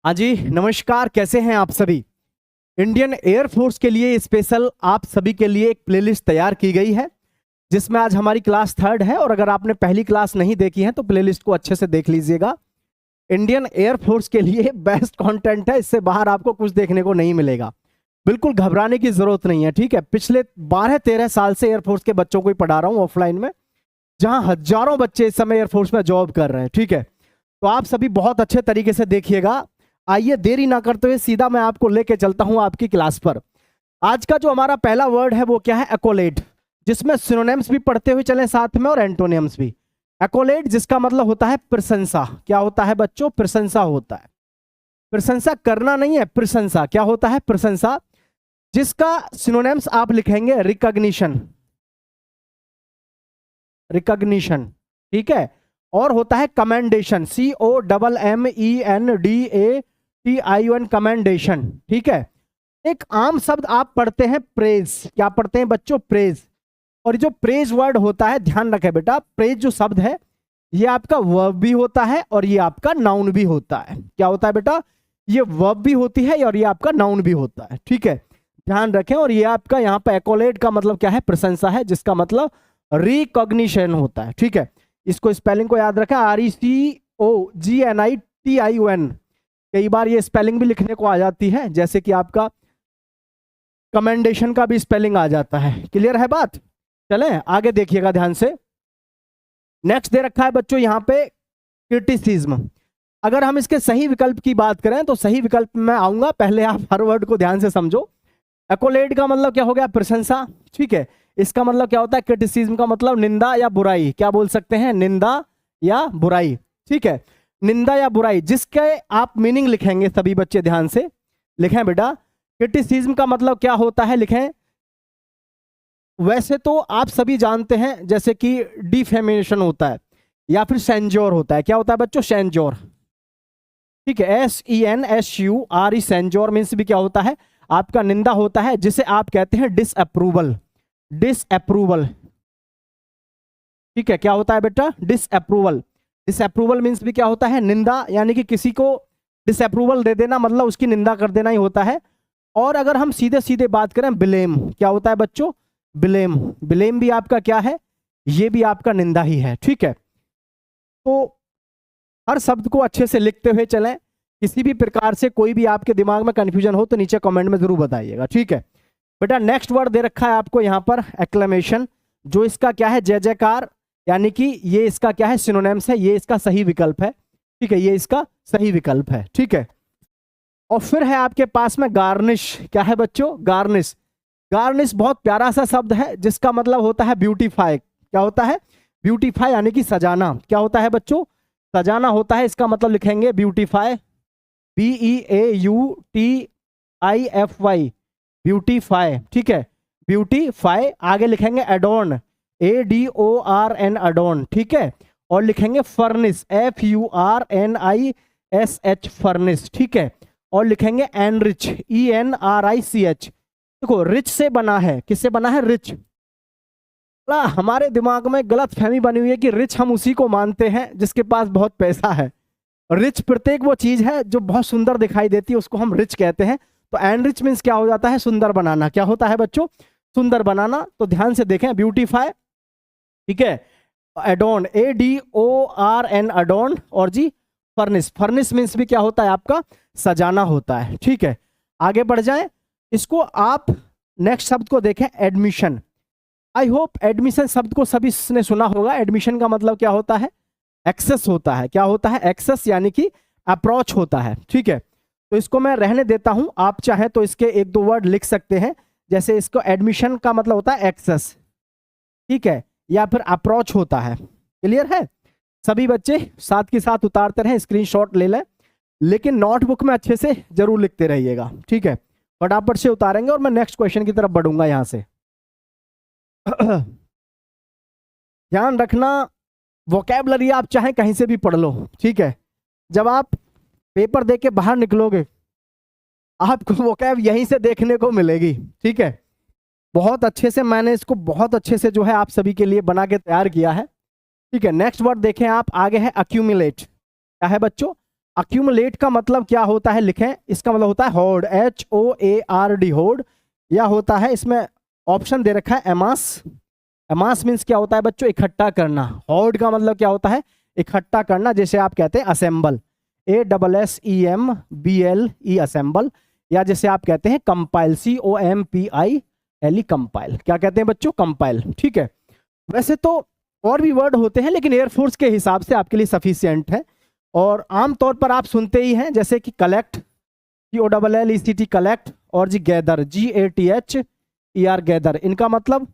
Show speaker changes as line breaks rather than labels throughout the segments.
हाँ जी, नमस्कार। कैसे हैं आप सभी। इंडियन एयरफोर्स के लिए स्पेशल आप सभी के लिए एक प्लेलिस्ट तैयार की गई है, जिसमें आज हमारी क्लास 3rd है। और अगर आपने पहली क्लास नहीं देखी है तो प्लेलिस्ट को अच्छे से देख लीजिएगा। इंडियन एयरफोर्स के लिए बेस्ट कंटेंट है, इससे बाहर आपको कुछ देखने को नहीं मिलेगा। बिल्कुल घबराने की जरूरत नहीं है, ठीक है। पिछले 12-13 साल से एयरफोर्स के बच्चों को ही पढ़ा रहा हूँ ऑफलाइन में, जहां हजारों बच्चे इस समय एयरफोर्स में जॉब कर रहे हैं, ठीक है। तो आप सभी बहुत अच्छे तरीके से देखिएगा। आइए देरी ना करते हुए सीधा मैं आपको लेके चलता हूं आपकी क्लास पर। आज का जो हमारा पहला वर्ड है वो क्या है? एक्कोलेट, जिसमें सिनोनिम्स भी पढ़ते हुए चलें साथ में और एंटोनिम्स भी। एक्कोलेट जिसका मतलब होता है प्रशंसा। क्या होता है बच्चों? प्रशंसा होता है। प्रशंसा करना नहीं है, प्रशंसा। क्या होता है? प्रशंसा। जिसका सिनोनिम्स आप लिखेंगे रिकॉग्निशन। रिकॉग्निशन, ठीक है। और होता है कमेंडेशन, COMMENDATION, कमेंडेशन, ठीक है। एक आम शब्द आप पढ़ते हैं प्रेज। क्या पढ़ते हैं बच्चों? प्रेज। और जो प्रेज वर्ड होता है, ध्यान रखें बेटा, प्रेज जो शब्द है ये आपका वर्ब भी होता है और ये आपका नाउन भी होता है। क्या होता है बेटा? ये वर्ब भी होती है और ये आपका नाउन भी होता है, ठीक है। ध्यान रखें। और ये आपका यहाँ पर एक्कोलेट का मतलब क्या है? प्रशंसा है, जिसका मतलब रिकॉग्निशन होता है, ठीक है। इसको स्पेलिंग को याद रखें, RECOGNITION। कई बार ये स्पेलिंग भी लिखने को आ जाती है, जैसे कि आपका कमेंडेशन का भी स्पेलिंग आ जाता है। क्लियर है बात? चलें आगे देखिएगा ध्यान से। नेक्स्ट दे रखा है बच्चों यहाँ पे क्रिटिसिज्म। अगर हम इसके सही विकल्प की बात करें तो सही विकल्प में आऊंगा, पहले आप हर वर्ड को ध्यान से समझो। एक्कोलेट का मतलब क्या हो गया? प्रशंसा, ठीक है। इसका मतलब क्या होता है? क्रिटिसिज्म का मतलब निंदा या बुराई। क्या बोल सकते हैं? निंदा या बुराई, ठीक है। निंदा या बुराई, जिसके आप मीनिंग लिखेंगे सभी बच्चे ध्यान से लिखें बेटा। क्रिटिसिज्म का मतलब क्या होता है लिखें। वैसे तो आप सभी जानते हैं, जैसे कि डिफेमेशन होता है या फिर सेंजोर होता है। क्या होता है बच्चों? सेंजोर, ठीक है। SENSURE, सेंजोर मीन्स भी क्या होता है? आपका निंदा होता है, जिसे आप कहते हैं डिसअप्रूवल। डिसअप्रूवल, ठीक है। क्या होता है बेटा? डिसअप्रूवल। डिसअप्रूवल मीन्स भी क्या होता है? निंदा, यानी कि किसी को डिसअप्रूवल दे देना मतलब उसकी निंदा कर देना ही होता है। और अगर हम सीधे सीधे बात करें, ब्लेम। क्या होता है बच्चों? ब्लेम। ब्लेम भी आपका क्या है? ये भी आपका निंदा ही है, ठीक है। तो हर शब्द को अच्छे से लिखते हुए चलें। किसी भी प्रकार से कोई भी आपके दिमाग में कंफ्यूजन हो तो नीचे कमेंट में जरूर बताइएगा, ठीक है बेटा। नेक्स्ट वर्ड दे रखा है आपको यहाँ पर एक्लेमेशन, जो इसका क्या है? जय जयकार, यानी कि ये इसका क्या है? सिनोनिम्स है। ये इसका सही विकल्प है, ठीक है। ये इसका सही विकल्प है, ठीक है। और फिर है आपके पास में गार्निश। क्या है बच्चों? गार्निश। गार्निश बहुत प्यारा सा शब्द है, जिसका मतलब होता है ब्यूटीफाई। क्या होता है? ब्यूटीफाई, यानी कि सजाना। क्या होता है बच्चों? सजाना होता है। इसका मतलब लिखेंगे ब्यूटीफाई, BEAUTIFY, ब्यूटीफाई, ठीक है। ब्यूटीफाई। आगे लिखेंगे एडोर्न, ADORN, अडोर्न, ठीक है। और लिखेंगे फर्निश, FURNISH, फर्निश, ठीक है। और लिखेंगे एनरिच, ENRICH। देखो, रिच से बना है। किससे बना है? रिच। हमारे दिमाग में गलत फहमी बनी हुई है कि रिच हम उसी को मानते हैं जिसके पास बहुत पैसा है। रिच प्रत्येक वो चीज है जो बहुत सुंदर दिखाई देती है, उसको हम रिच कहते हैं। तो एनरिच मीन्स क्या हो जाता है? सुंदर बनाना। क्या होता है बच्चों? सुंदर बनाना। तो ध्यान से देखें, ब्यूटीफाई, ठीक है। Adorned, ADORN, अडोर्न। और जी फर्निश। फर्निश मीन्स भी क्या होता है? आपका सजाना होता है, ठीक है। आगे बढ़ जाएं। इसको आप नेक्स्ट शब्द को देखें, एडमिशन। आई होप एडमिशन शब्द को सभी ने सुना होगा। एडमिशन का मतलब क्या होता है? एक्सेस होता है। क्या होता है? एक्सेस, यानी कि अप्रोच होता है, ठीक है। तो इसको मैं रहने देता हूं, आप चाहें तो इसके एक दो वर्ड लिख सकते हैं। जैसे इसको एडमिशन का मतलब होता है एक्सेस, ठीक है, या फिर अप्रोच होता है। क्लियर है? सभी बच्चे साथ के साथ उतारते रहें, स्क्रीनशॉट ले लें, लेकिन नोटबुक में अच्छे से जरूर लिखते रहिएगा, ठीक है। फटाफट से उतारेंगे और मैं नेक्स्ट क्वेश्चन की तरफ बढ़ूंगा यहां से। ध्यान रखना, वोकैबुलरी आप चाहे कहीं से भी पढ़ लो, ठीक है। जब आप पेपर दे के बाहर निकलोगे, आपको वोकैब यहीं से देखने को मिलेगी, ठीक है। बहुत अच्छे से मैंने इसको बहुत अच्छे से जो है आप सभी के लिए बना के तैयार किया है, ठीक है। नेक्स्ट वर्ड देखें आप, आगे है अक्यूमुलेट। क्या है बच्चों? अक्यूमुलेट का मतलब क्या होता है लिखें, इसका मतलब होता है होर्ड, HOARD होर्ड, या होता है इसमें ऑप्शन दे रखा है एमास। एमास मीन्स क्या होता है बच्चों, इकट्ठा करना। होर्ड का मतलब क्या होता है, इकट्ठा करना, जैसे आप कहते हैं असेंबल, ASSEMBLE असेंबल, या जैसे आप कहते हैं कंपाइल, COMPILE कंपाइल। क्या कहते हैं बच्चों, कंपाइल। ठीक है, वैसे तो और भी वर्ड होते हैं लेकिन एयरफोर्स के हिसाब से आपके लिए सफिशिएंट है। और आमतौर पर आप सुनते ही हैं जैसे कि कलेक्ट, COLLECT कलेक्ट, और जी गैदर, GATHER गैदर। इनका मतलब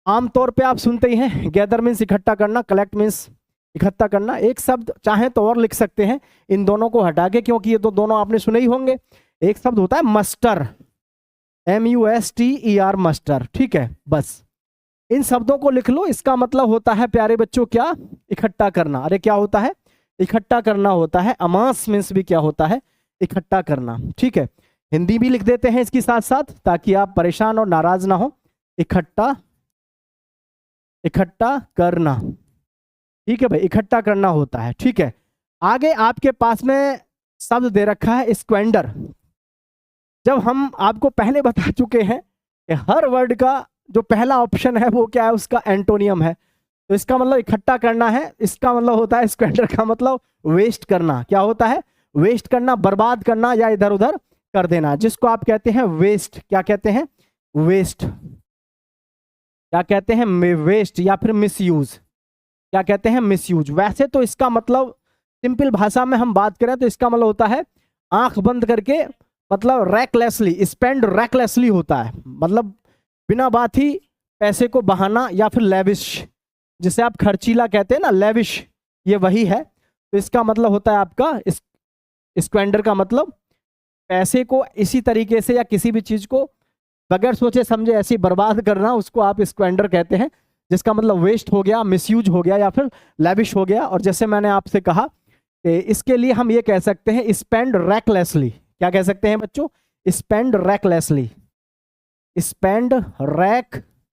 आमतौर पे आप सुनते ही हैं, गैदर मीन्स इकट्ठा करना, कलेक्ट मीन्स इकट्ठा करना। एक शब्द चाहे तो और लिख सकते हैं इन दोनों को हटा के, क्योंकि ये तो दोनों आपने सुने ही होंगे। एक शब्द होता है मस्टर, MUSTER मस्टर। ठीक है, बस इन शब्दों को लिख लो। इसका मतलब होता है प्यारे बच्चों क्या, इकट्ठा करना। अरे क्या होता है, इकट्ठा करना होता है। अमास मीन्स भी क्या होता है, इकट्ठा करना। ठीक है, हिंदी भी लिख देते हैं इसके साथ साथ ताकि आप परेशान और नाराज ना हो। इकट्ठा, इकट्ठा करना। ठीक है भाई, इकट्ठा करना होता है। ठीक है, आगे आपके पास में शब्द दे रखा है स्क्वेंडर। जब हम आपको पहले बता चुके हैं कि हर वर्ड का जो पहला ऑप्शन है वो क्या है, उसका एंटोनियम है। तो इसका मतलब इकट्ठा करना है, इसका मतलब होता है स्क्वेंडर का मतलब वेस्ट करना। क्या होता है, वेस्ट करना, बर्बाद करना या इधर उधर कर देना, जिसको आप कहते हैं वेस्ट। क्या कहते हैं, वेस्ट। क्या कहते हैं, वेस्ट, या फिर मिसयूज। क्या कहते हैं, मिसयूज। वैसे तो इसका मतलब सिंपल भाषा में हम बात करें तो इसका मतलब होता है आंख बंद करके, मतलब रैकलेसली, स्पेंड रैकलेसली होता है, मतलब बिना बात ही पैसे को बहाना, या फिर लेविश, जिसे आप खर्चीला कहते हैं ना, लेविश, ये वही है। तो इसका मतलब होता है आपका स्क्वेंडर का मतलब पैसे को इसी तरीके से या किसी भी चीज को बगैर सोचे समझे ऐसे बर्बाद करना, उसको आप स्क्वेंडर कहते हैं, जिसका मतलब वेस्ट हो गया, मिसयूज हो गया, या फिर लेविश हो गया। और जैसे मैंने आपसे कहा कि इसके लिए हम ये कह सकते हैं स्पेंड रैकलेसली। क्या कह सकते हैं बच्चों, स्पेंड रैकलेसली, स्पेंड रैकलेसली,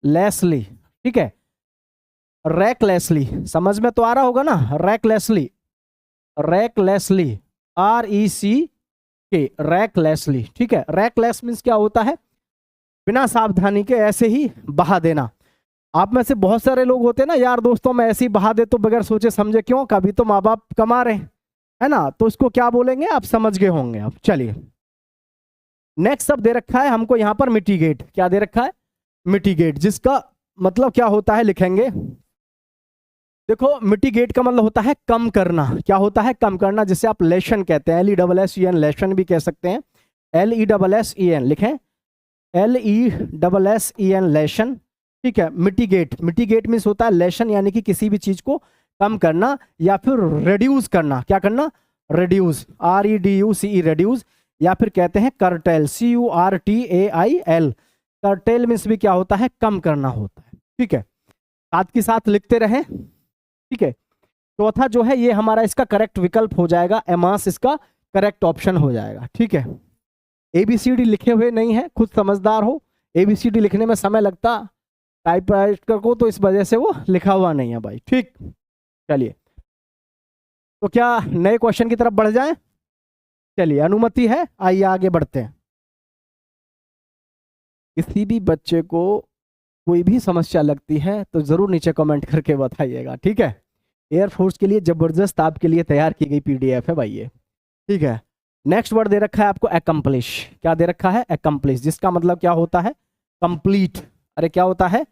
लेसली। ठीक है, रैकलेसली, समझ में तो आ रहा होगा ना, रैकलेसली, रैकलेसली, RECK, रैकलेसली। ठीक है, रैकलेस मीन्स क्या होता है, बिना सावधानी के ऐसे ही बहा देना। आप में से बहुत सारे लोग होते हैं ना यार दोस्तों में, ऐसे ही बहा दे तो बगैर सोचे समझे, क्यों, कभी तो माँ बाप कमा रहे हैं, है ना, तो इसको क्या बोलेंगे आप समझ गए होंगे। अब चलिए नेक्स्ट सब दे रखा है हमको यहाँ पर मिटिगेट। क्या दे रखा है, मिटिगेट, जिसका मतलब क्या होता है लिखेंगे। देखो मिटिगेट का मतलब होता है कम करना। क्या होता है, कम करना, जिसे आप लेशन कहते हैं, LESSEN, लेशन भी कह सकते हैं, LESSEN लिखें, LESSEN लेशन। ठीक है, मिटिगेट, मिटिगेट मीन्स होता है लेशन, यानी कि किसी भी चीज को कम करना या फिर रिड्यूस करना। क्या करना, रिड्यूस, REDUCE रिड्यूस, या फिर कहते हैं करटेल, CURTAIL। करटेल मीन्स भी क्या होता है, कम करना होता है। ठीक है, साथ के साथ लिखते रहें। ठीक है, चौथा जो है ये हमारा इसका करेक्ट विकल्प हो जाएगा, एमास इसका करेक्ट ऑप्शन हो जाएगा। ठीक है, ABCD लिखे हुए नहीं है, खुद समझदार हो, ABCD लिखने में समय लगता टाइपराइटर को, तो इस वजह से वो लिखा हुआ नहीं है भाई। ठीक, चलिए तो क्या नए क्वेश्चन की तरफ बढ़ जाएं। चलिए अनुमति है, आइए आगे बढ़ते हैं। किसी भी बच्चे को कोई भी समस्या लगती है तो जरूर नीचे कमेंट करके बताइएगा। ठीक है, एयरफोर्स के लिए जबरदस्त आपके लिए तैयार की गई PDF है भाई ये। ठीक है, नेक्स्ट वर्ड दे रखा है आपको एकम्प्लिश। क्या दे रखा है, एकम्प्लिश, जिसका मतलब क्या होता है, कंप्लीट। अरे क्या होता है,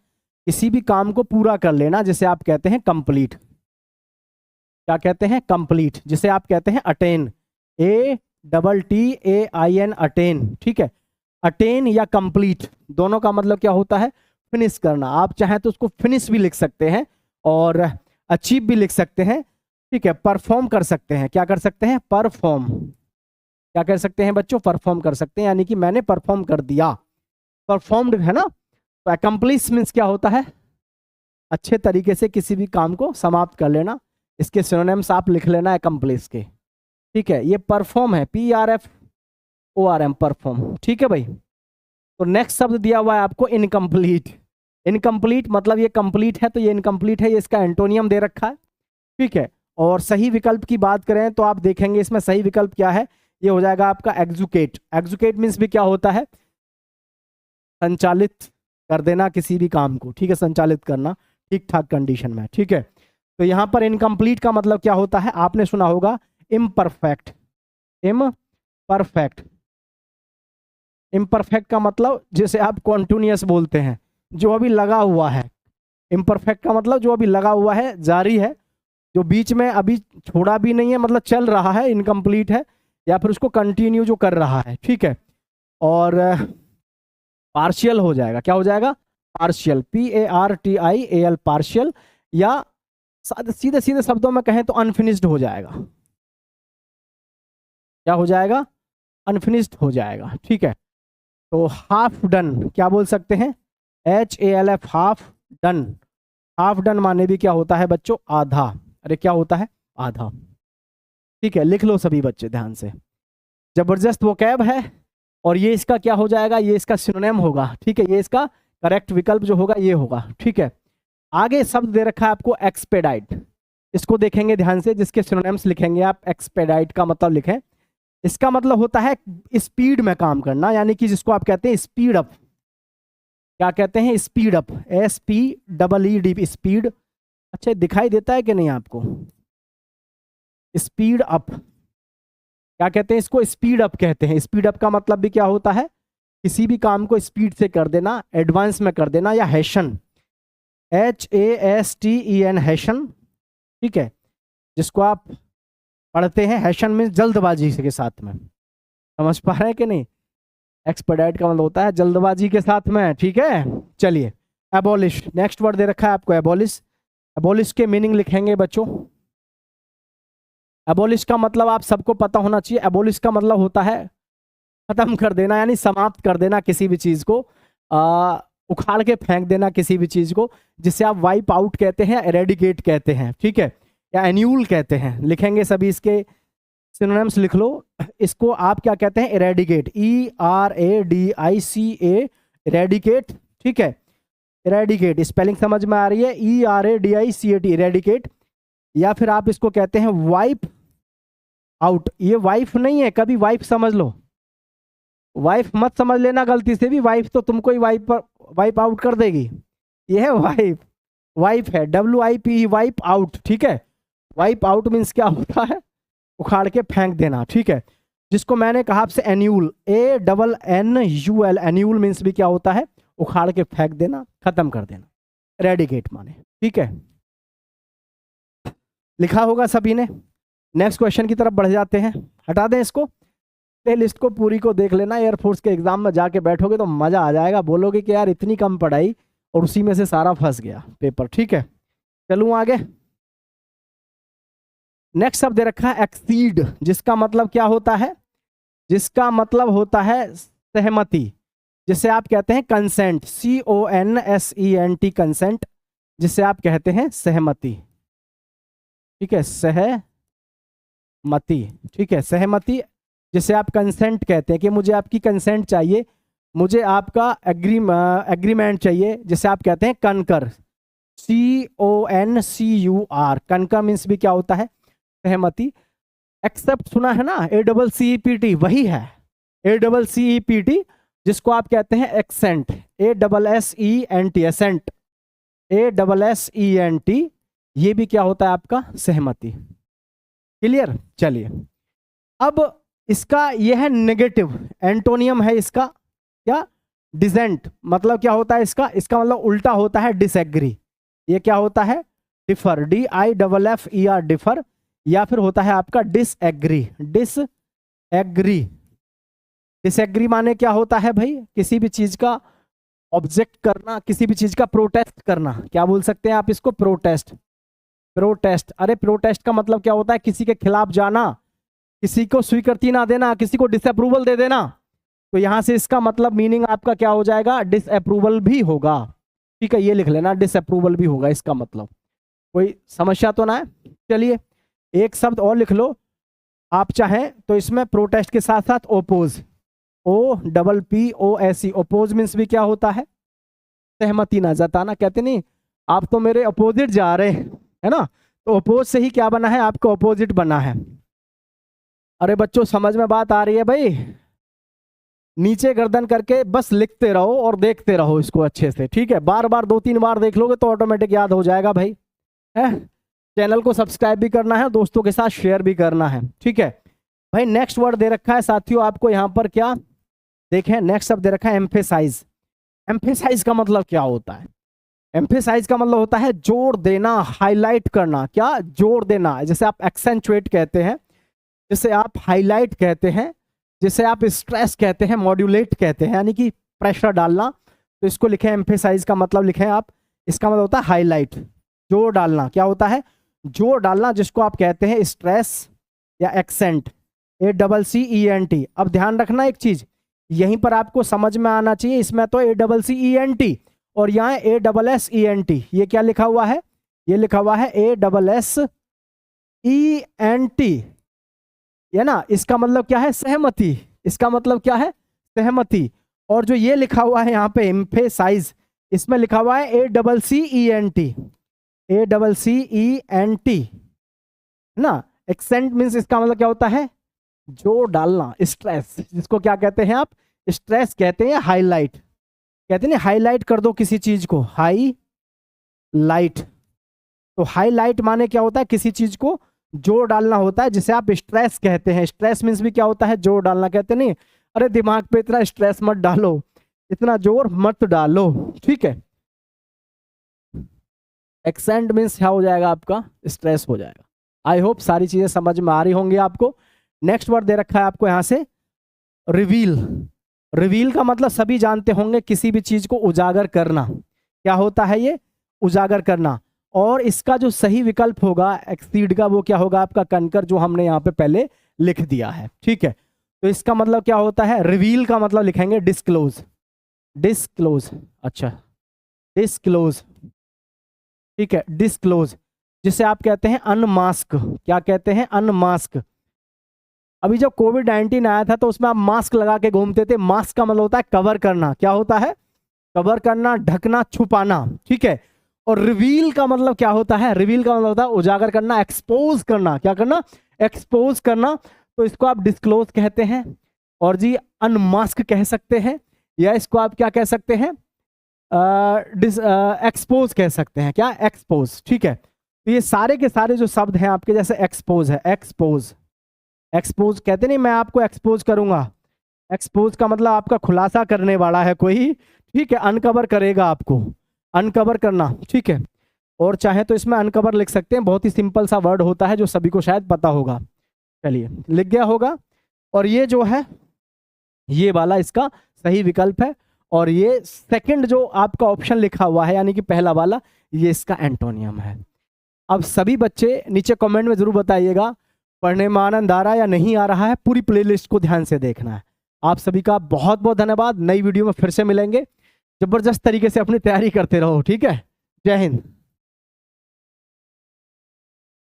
किसी भी काम को पूरा कर लेना, जिसे आप कहते हैं कंप्लीट। क्या कहते हैं, कंप्लीट, जिसे आप कहते हैं अटेन, ATTAIN, अटेन। ठीक है, अटेन या कंप्लीट दोनों का मतलब क्या होता है, फिनिश करना। आप चाहें तो उसको फिनिश भी लिख सकते हैं और अचीव भी लिख सकते हैं। ठीक है, परफॉर्म कर सकते हैं। क्या कर सकते हैं, परफॉर्म। क्या कर सकते हैं बच्चों, परफॉर्म कर सकते हैं, यानी कि मैंने परफॉर्म कर दिया, परफॉर्म्ड है ना। तो अकम्प्लिश मीन्स क्या होता है, अच्छे तरीके से किसी भी काम को समाप्त कर लेना। इसके सिनोनिम्स आप लिख लेना अकम्प्लिश के। ठीक है, ये परफॉर्म है, PRFORM, परफॉर्म। ठीक है भाई, तो नेक्स्ट शब्द दिया हुआ है आपको इनकम्प्लीट। इनकम्प्लीट मतलब ये कंप्लीट है तो ये इनकम्प्लीट है, ये इसका एंटोनियम दे रखा है। ठीक है। और सही विकल्प की बात करें तो आप देखेंगे इसमें सही विकल्प क्या है, ये हो जाएगा आपका एग्जीक्यूट। एग्जीक्यूट मीन्स भी क्या होता है, संचालित कर देना किसी भी काम को, ठीक है, संचालित करना ठीक ठाक कंडीशन में, ठीक है। तो यहाँ पर इनकम्प्लीट का मतलब क्या होता है, आपने सुना होगा इम्परफेक्ट। इम्परफेक्ट, इम्परफेक्ट का मतलब जैसे आप कॉन्टिन्यूअस बोलते हैं, जो अभी लगा हुआ है। इम्परफेक्ट का मतलब जो अभी लगा हुआ है, जारी है, जो बीच में अभी छोड़ा भी नहीं है, मतलब चल रहा है, इनकम्प्लीट है, या फिर उसको कंटिन्यू जो कर रहा है, ठीक है। और पार्शियल हो जाएगा, क्या हो जाएगा, पार्शियल, PARTIAL, पार्शियल, या सीधे सीधे शब्दों में कहें तो अनफिनिश्ड हो जाएगा। क्या हो जाएगा, अनफिनिश्ड हो जाएगा, ठीक है। तो हाफ डन क्या बोल सकते हैं, HALF, half done. Half done माने भी क्या होता है बच्चों, आधा। अरे क्या होता है, आधा, ठीक है। लिख लो सभी बच्चे ध्यान से, जबरदस्त वोकैब है। और ये इसका क्या हो जाएगा, ये इसका सिनोनिम होगा, ठीक है, ये इसका करेक्ट विकल्प जो होगा ये होगा, ठीक है। आगे शब्द दे रखा है आपको एक्सपेडाइट, इसको देखेंगे ध्यान से, जिसके सिनोनिम्स लिखेंगे आप। एक्सपेडाइट का मतलब लिखें, इसका मतलब होता है स्पीड में काम करना, यानी कि जिसको आप कहते हैं स्पीड अप। क्या कहते हैं, स्पीड अप, SPEED, स्पीड। अच्छा दिखाई देता है कि नहीं आपको, स्पीड अप क्या कहते हैं, इसको स्पीड अप कहते हैं। स्पीड अप का मतलब भी क्या होता है, किसी भी काम को स्पीड से कर देना, एडवांस में कर देना, या हैशन, HASTEN, हैशन, ठीक है, जिसको आप पढ़ते हैं हैशन में जल्दबाजी के साथ में, समझ पा रहे हैं कि नहीं। एक्सपेडाइट का मतलब होता है जल्दबाजी के साथ में, ठीक है। चलिए एबॉलिश, नेक्स्ट वर्ड दे रखा है आपको एबॉलिश। एबॉलिश के मीनिंग लिखेंगे बच्चों। एबॉलिश का मतलब आप सबको पता होना चाहिए, एबॉलिश का मतलब होता है खत्म कर देना, यानी समाप्त कर देना किसी भी चीज को, उखाड़ के फेंक देना किसी भी चीज को, जिसे आप वाइप आउट कहते हैं, एरेडिकेट कहते हैं, ठीक है, या एन्यूल कहते हैं। लिखेंगे सभी इसके सिनोनिम्स लिख लो। इसको आप क्या कहते हैं, इरेडिकेट, ERADICA, इरेडिकेट, ठीक है। इरेडिकेट स्पेलिंग समझ में आ रही है, ERADICAT, इरेडिकेट। या फिर आप इसको कहते हैं वाइप आउट। ये वाइफ नहीं है, कभी वाइफ समझ लो, वाइफ मत समझ लेना गलती से भी, वाइफ तो तुमको ही वाइप आउट कर देगी। ये है वाइफ, वाइफ है WIPE, वाइप आउट, ठीक है। वाइप आउट मीन्स क्या होता है, उखाड़ के फेंक देना, ठीक है। जिसको मैंने कहा आपसे एन्यूल, ANNUL, एन्यूल मीन्स भी क्या होता है, उखाड़ के फेंक देना, खत्म कर देना, रेडिकेट माने, ठीक है। लिखा होगा सभी ने। नेक्स्ट क्वेश्चन की तरफ बढ़ जाते हैं, हटा दें इसको, प्ले लिस्ट को पूरी को देख लेना। एयरफोर्स के एग्जाम में जाके बैठोगे तो मजा आ जाएगा, बोलोगे कि यार इतनी कम पढ़ाई और उसी में से सारा फंस गया पेपर, ठीक है। चलूं आगे। नेक्स्ट शब्द दे रखा है एक्सीड, जिसका मतलब क्या होता है, जिसका मतलब होता है सहमति, जिसे आप कहते हैं कंसेंट, CONSENT, कंसेंट, जिसे आप कहते हैं सहमति, ठीक है, सहमति, ठीक है, सहमति, जिसे आप कंसेंट कहते हैं कि मुझे आपकी कंसेंट चाहिए, मुझे आपका एग्रीमेंट चाहिए, जिसे आप कहते हैं कनकर, CONCUR, कनकर मीन्स भी क्या होता है, सहमति। एक्सेप्ट सुना है ना, ACCEPT, वही है ACCEPT, जिसको आप कहते हैं एक्सेंट, ASSENT, एसेंट, ASSENT, ये भी क्या होता है आपका सहमति। क्लियर। चलिए अब इसका यह है नेगेटिव, एंटोनियम है इसका क्या, डिसेंट, मतलब क्या होता है इसका, इसका मतलब उल्टा होता है डिसएग्री। ये क्या होता है, डिफर, DIFFER, डिफर, या फिर होता है आपका डिसएग्री, डिसएग्री। डिसएग्री माने क्या होता है भाई, किसी भी चीज का ऑब्जेक्ट करना, किसी भी चीज का प्रोटेस्ट करना, क्या बोल सकते हैं आप इसको, प्रोटेस्ट, प्रोटेस्ट। अरे प्रोटेस्ट का मतलब क्या होता है, किसी के खिलाफ जाना, किसी को स्वीकृति ना देना, किसी को डिसअप्रूवल दे देना। तो यहां से इसका मतलब मीनिंग आपका क्या हो जाएगा, डिसअप्रूवल भी होगा, ठीक है, ये लिख लेना, डिसअप्रूवल भी होगा इसका मतलब। कोई समस्या तो ना है। चलिए एक शब्द और लिख लो आप चाहें तो, इसमें प्रोटेस्ट के साथ साथ ओपोज, OPPOSE, ओपोज मीन्स भी क्या होता है, सहमति ना जताना। कहते नहीं आप तो मेरे अपोजिट जा रहे हैं, है ना, तो अपोज से ही क्या बना है, आपको अपोजिट बना है। अरे बच्चों समझ में बात आ रही है भाई? नीचे गर्दन करके बस लिखते रहो और देखते रहो इसको अच्छे से, ठीक है? बार बार 2-3 बार देख लोगे तो ऑटोमेटिक याद हो जाएगा भाई, है? चैनल को सब्सक्राइब भी करना है, दोस्तों के साथ शेयर भी करना है, ठीक है भाई। नेक्स्ट वर्ड दे रखा है साथियों आपको यहाँ पर, क्या देखें, नेक्स्ट शब्द दे रखा है एम्फेसाइज। एम्फेसाइज का मतलब क्या होता है? एम्फेसाइज का मतलब होता है जोर देना, हाईलाइट करना। क्या? जोर देना। जैसे आप एक्सेंचुएट कहते हैं, जिसे आप हाईलाइट कहते हैं, जिसे आप स्ट्रेस कहते हैं, मॉड्यूलेट कहते हैं, यानी कि प्रेशर डालना। तो इसको लिखें एम्फेसाइज का मतलब लिखें आप, इसका मतलब होता है हाईलाइट, जोर डालना। क्या होता है? जोर डालना, जिसको आप कहते हैं स्ट्रेस या एक्सेंट, ACCENT। अब ध्यान रखना एक चीज, यहीं पर आपको समझ में आना चाहिए, इसमें तो ACCENT और यहाँ ASSENT। ये क्या लिखा हुआ है? ये लिखा हुआ है ASSENT, है ना? इसका मतलब क्या है? सहमति। इसका मतलब क्या है? सहमति। और जो ये लिखा हुआ है यहाँ पे एम्फेसाइज, इसमें लिखा हुआ है ACCENT, है ना? एक्सेंट मीन्स इसका मतलब क्या होता है? जोर डालना, स्ट्रेस, जिसको क्या कहते हैं आप? स्ट्रेस कहते हैं, हाईलाइट कहते हैं। हाईलाइट कर दो किसी चीज को, हाई लाइट। तो हाईलाइट माने क्या होता है? किसी चीज को जोर डालना होता है, जिसे आप स्ट्रेस कहते हैं। स्ट्रेस मीन्स भी क्या होता है? जोर डालना। कहते नहीं अरे दिमाग पे इतना स्ट्रेस मत डालो, इतना जोर मत डालो, ठीक है? एक्सेंट मीन्स क्या हो जाएगा आपका? स्ट्रेस हो जाएगा। आई होप सारी चीजें समझ में आ रही होंगी आपको। नेक्स्ट वर्ड दे रखा है आपको यहाँ से रिवील। रिवील का मतलब सभी जानते होंगे, किसी भी चीज को उजागर करना। क्या होता है ये? उजागर करना। और इसका जो सही विकल्प होगा एक्सीड का, वो क्या होगा? आपका कंकर, जो हमने यहाँ पे पहले लिख दिया है, ठीक है? तो इसका मतलब क्या होता है? रिवील का मतलब लिखेंगे डिस्क्लोज। डिस्क्लोज, अच्छा, डिस्क्लोज, ठीक है? डिस्क्लोज, जिसे आप कहते हैं अनमास्क। क्या कहते हैं? अनमास्क। अभी जब कोविड-19 आया था तो उसमें आप मास्क लगा के घूमते थे। मास्क का मतलब होता है कवर करना। क्या होता है? कवर करना, ढकना, छुपाना, ठीक है? और रिवील का मतलब क्या होता है? रिवील का मतलब होता है उजागर करना, एक्सपोज करना। क्या करना? एक्सपोज करना। तो इसको आप डिस्क्लोज कहते हैं, और जी अनमास्क कह सकते हैं, या इसको आप क्या कह सकते हैं? एक्सपोज कह सकते हैं। क्या? एक्सपोज, ठीक है? तो ये सारे के सारे जो शब्द हैं आपके, जैसे एक्सपोज है, एक्सपोज, एक्सपोज कहते नहीं मैं आपको एक्सपोज करूंगा। एक्सपोज का मतलब आपका खुलासा करने वाला है कोई, ठीक है? अनकवर करेगा आपको, अनकवर करना, ठीक है? और चाहे तो इसमें अनकवर लिख सकते हैं, बहुत ही सिंपल सा वर्ड होता है जो सभी को शायद पता होगा। चलिए, लिख गया होगा। और ये जो है, ये वाला इसका सही विकल्प है। और ये सेकंड जो आपका ऑप्शन लिखा हुआ है, यानी कि पहला वाला, ये इसका एंटोनियम है। अब सभी बच्चे नीचे कमेंट में जरूर बताइएगा, पढ़ने में आनंद आ रहा है या नहीं आ रहा है। पूरी प्लेलिस्ट को ध्यान से देखना है। आप सभी का बहुत बहुत धन्यवाद। नई वीडियो में फिर से मिलेंगे। जबरदस्त तरीके से अपनी तैयारी करते रहो, ठीक है? जय हिंद।